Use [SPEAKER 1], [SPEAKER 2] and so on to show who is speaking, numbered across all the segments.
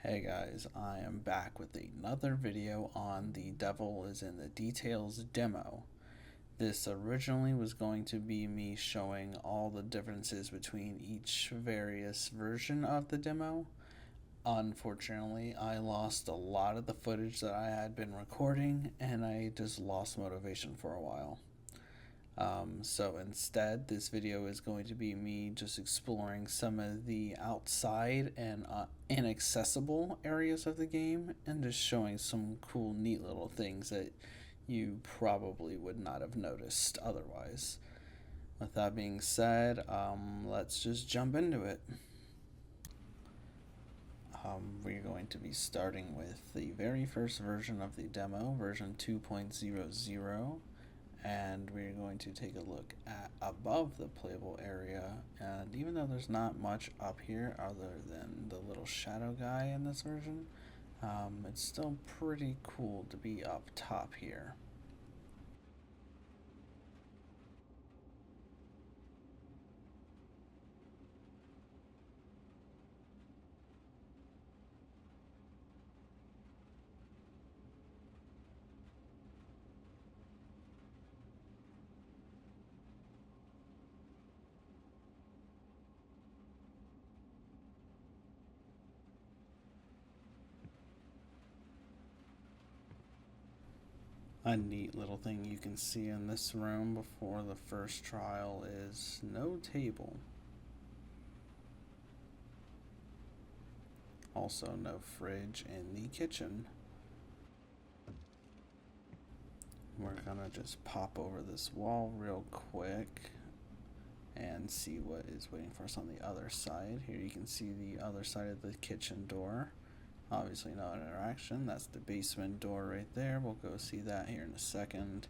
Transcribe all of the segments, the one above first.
[SPEAKER 1] Hey guys, I am back with another video on the Devil is in the Details demo. This originally was going to be me showing all the differences between each various version of the demo. Unfortunately, I lost a lot of the footage that I had been recording and I just lost motivation for a while. So instead, this video is going to be me just exploring some of the outside and inaccessible areas of the game and just showing some cool, neat little things that you probably would not have noticed otherwise. With that being said, let's just jump into it. We're going to be starting with the very first version of the demo, version 2.00. And we're going to take a look at above the playable area, and even though there's not much up here other than the little shadow guy in this version, it's still pretty cool to be up top here. A neat little thing you can see in this room before the first trial is no table. Also, no fridge in the kitchen. We're gonna just pop over this wall real quick and see what is waiting for us on the other side. Here you can see the other side of the kitchen door. Obviously no interaction. That's the basement door right there. We'll go see that here in a second.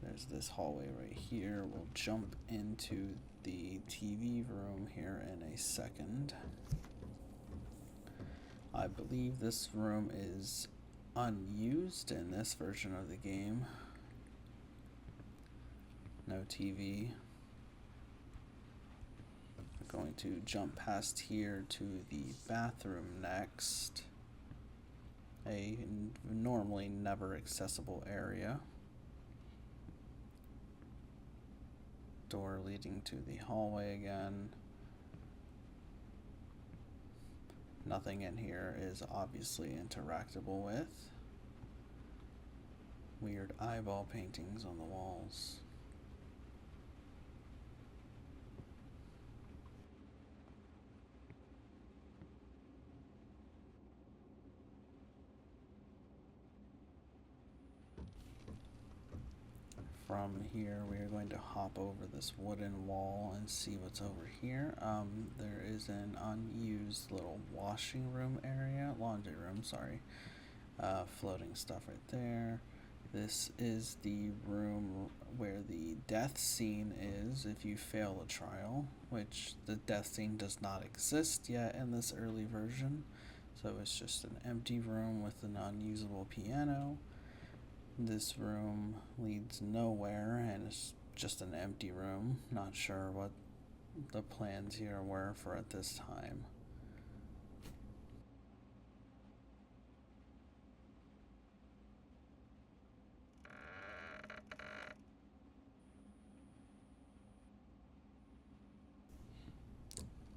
[SPEAKER 1] There's this hallway right here. We'll jump into the TV room here in a second. I believe this room is unused in this version of the game. No TV. We're going to jump past here to the bathroom next. A normally never accessible area. Door leading to the hallway again. Nothing in here is obviously interactable with. Weird eyeball paintings on the walls. From here, we are going to hop over this wooden wall and see what's over here. There is an unused little washing room area, laundry room, sorry. Floating stuff right there. This is the room where the death scene is if you fail a trial, which the death scene does not exist yet in this early version. So it's just an empty room with an unusable piano. This room leads nowhere and it's just an empty room. Not sure what the plans here were for at this time.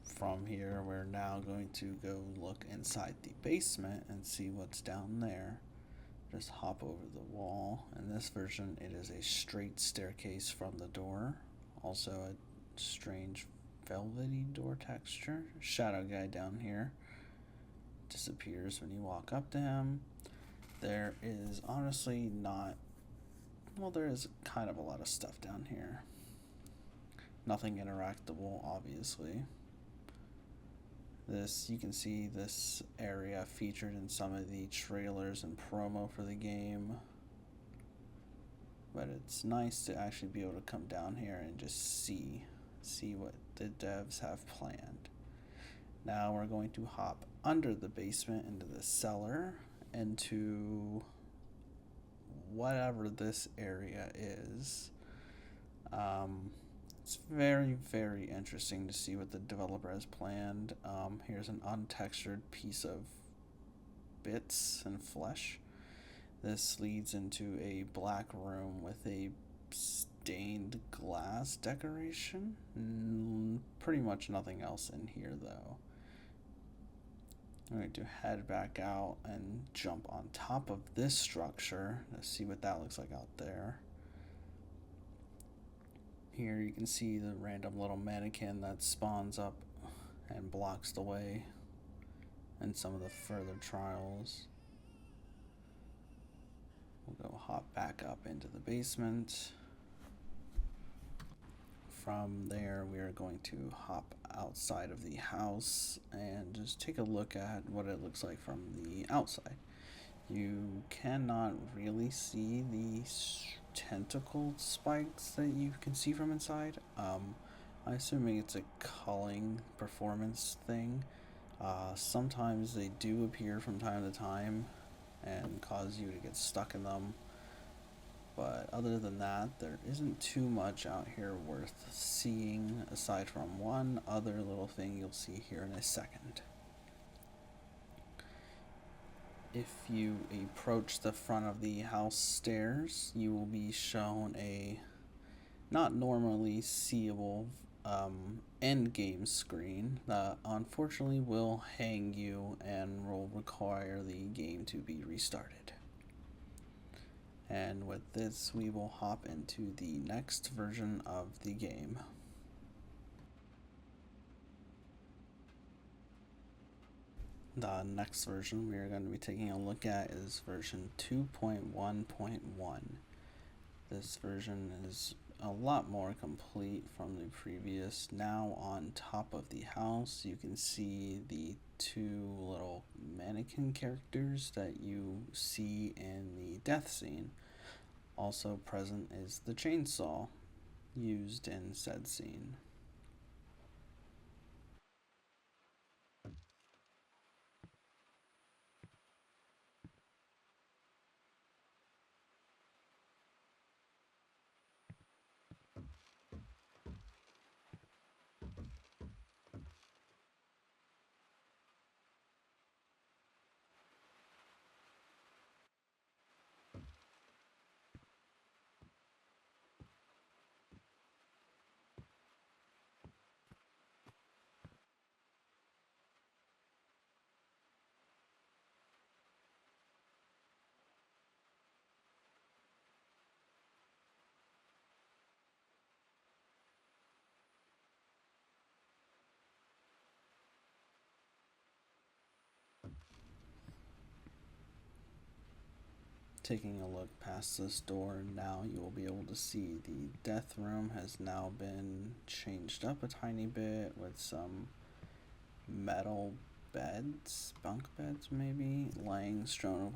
[SPEAKER 1] From here, we're now going to go look inside the basement and see what's down there. Just hop over the wall. In this version, it is a straight staircase from the door. Also a strange velvety door texture. Shadow guy down here disappears when you walk up to him. There is honestly not, well, there is kind of a lot of stuff down here. Nothing interactable, obviously. You can see this area featured in some of the trailers and promo for the game. But it's nice to actually be able to come down here and just see what the devs have planned. Now we're going to hop under the basement into the cellar, into whatever this area is. It's very, very interesting to see what the developer has planned. Here's an untextured piece of bits and flesh. This leads into a black room with a stained glass decoration. Pretty much nothing else in here though. I'm going to head back out and jump on top of this structure to see what that looks like out there. Here you can see the random little mannequin that spawns up and blocks the way in some of the further trials. We'll go hop back up into the basement. From there, we are going to hop outside of the house and just take a look at what it looks like from the outside. You cannot really see the tentacle spikes that you can see from inside. I'm assuming it's a culling performance thing. Sometimes they do appear from time to time and cause you to get stuck in them. But other than that, there isn't too much out here worth seeing aside from one other little thing you'll see here in a second. If you approach the front of the house stairs, you will be shown a not normally seeable end game screen that unfortunately will hang you and will require the game to be restarted. And with this, we will hop into the next version of the game. The next version we are going to be taking a look at is version 2.1.1. This version is a lot more complete from the previous. Now on top of the house, you can see the two little mannequin characters that you see in the death scene. Also present is the chainsaw used in said scene. Taking a look past this door, now you will be able to see the death room has now been changed up a tiny bit with some metal beds, bunk beds maybe, laying strewn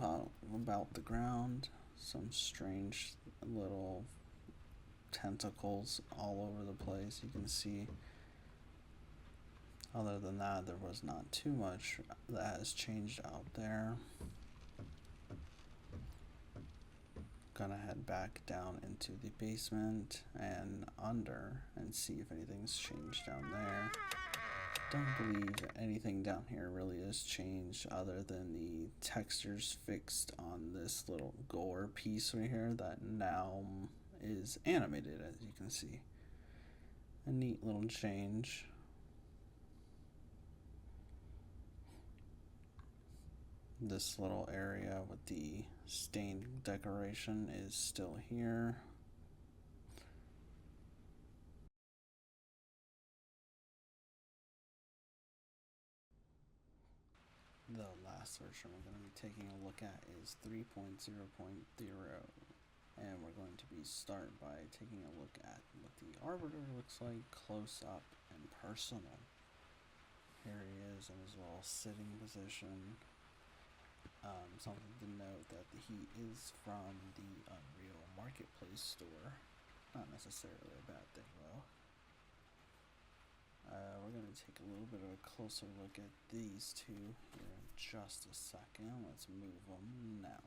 [SPEAKER 1] about the ground. Some strange little tentacles all over the place you can see. Other than that, there was not too much that has changed out there. Gonna head back down into the basement and under and see if anything's changed down there. Don't believe anything down here really has changed other than the textures fixed on this little gore piece right here that now is animated, as you can see. A neat little change. This little area with the stained decoration is still here. The last version we're going to be taking a look at is 3.0.0, and we're going to be start by taking a look at what the Arbiter looks like close up and personal. Here he is in his little sitting position. Something to note that he is from the Unreal Marketplace store. Not necessarily a bad thing though. We're going to take a little bit of a closer look at these two here in just a second. Let's move them now.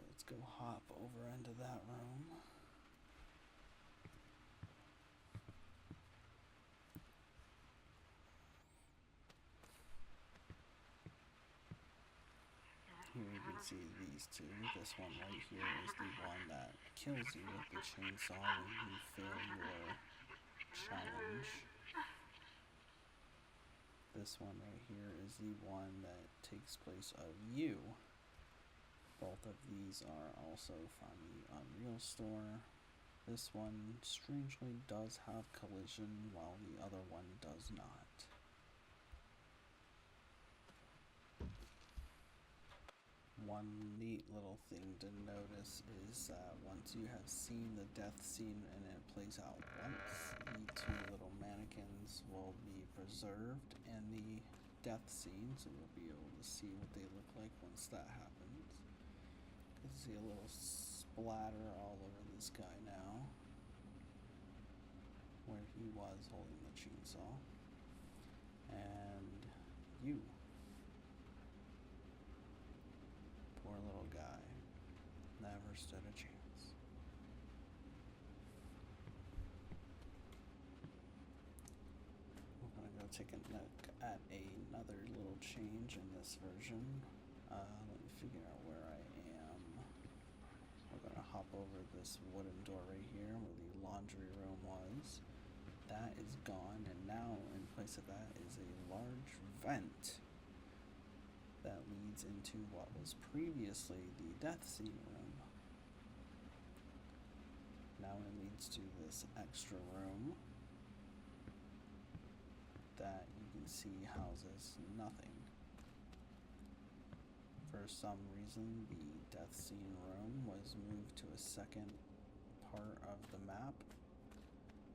[SPEAKER 1] Let's go hop over into that room. see these two. This one right here is the one that kills you with the chainsaw when you fail your challenge. This one right here is the one that takes place of you. Both of these are also from the Unreal Store. This one strangely does have collision while the other one does not. One neat little thing to notice is that once you have seen the death scene and it plays out once, the two little mannequins will be preserved in the death scene, so you'll be able to see what they look like once that happens. You can see a little splatter all over this guy now, where he was holding the chainsaw. And you. Poor little guy. Never stood a chance. We're gonna go take a look at another little change in this version. Let me figure out where I am. We're gonna hop over this wooden door right here where the laundry room was. That is gone, and now in place of that is a large vent that leads into what was previously the death scene room. Now it leads to this extra room that you can see houses nothing. For some reason, the death scene room was moved to a second part of the map.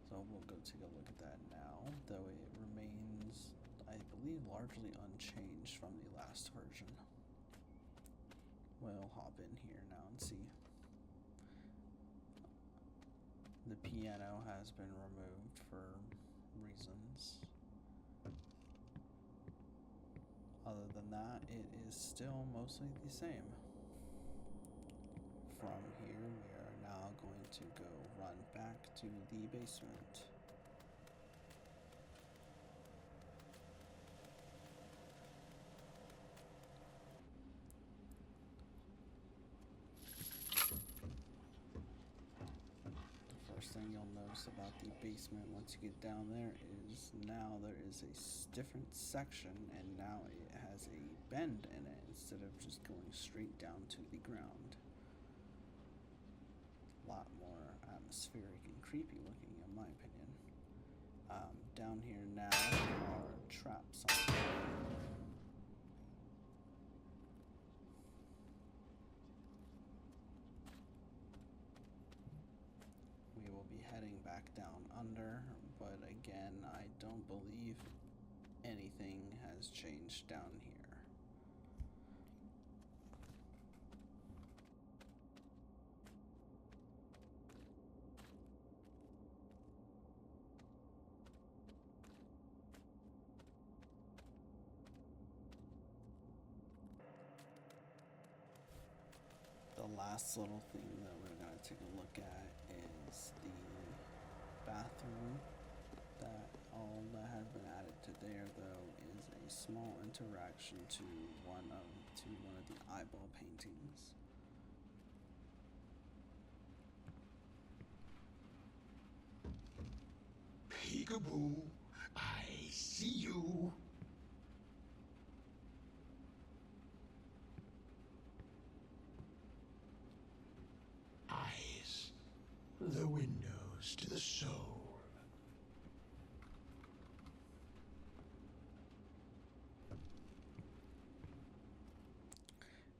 [SPEAKER 1] So we'll go take a look at that now, though it remains, I believe, largely unchanged from the last version. We'll hop in here now and see. The piano has been removed for reasons. Other than that, it is still mostly the same. From here, we are now going to go run back to the basement. The first thing you'll notice about the basement once you get down there is now there is a different section, and now it has a bend in it instead of just going straight down to the ground. A lot more atmospheric and creepy looking in my opinion. Down here now are traps on the floor. We will be heading back down under, but again, I don't believe anything has changed down here. The last little thing that we're going to take a look at is the bathroom. That all that has been added to there, though, is a small interaction to one of the eyeball paintings.
[SPEAKER 2] Peekaboo, I see you. Eyes, the windows to the soul.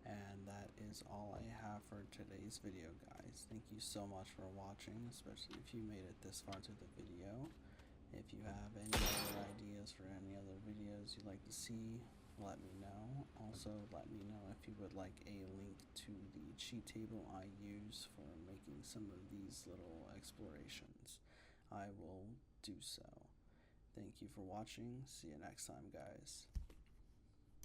[SPEAKER 1] And that is all I have for today's video, guys. Thank you so much for watching, especially if you made it this far to the video. If you have any other ideas for any other videos you'd like to see, let me know. Also, let me know if you would like a link to the cheat table I use for making some of these little explorations. I will do so. Thank you for watching. See you next time, guys.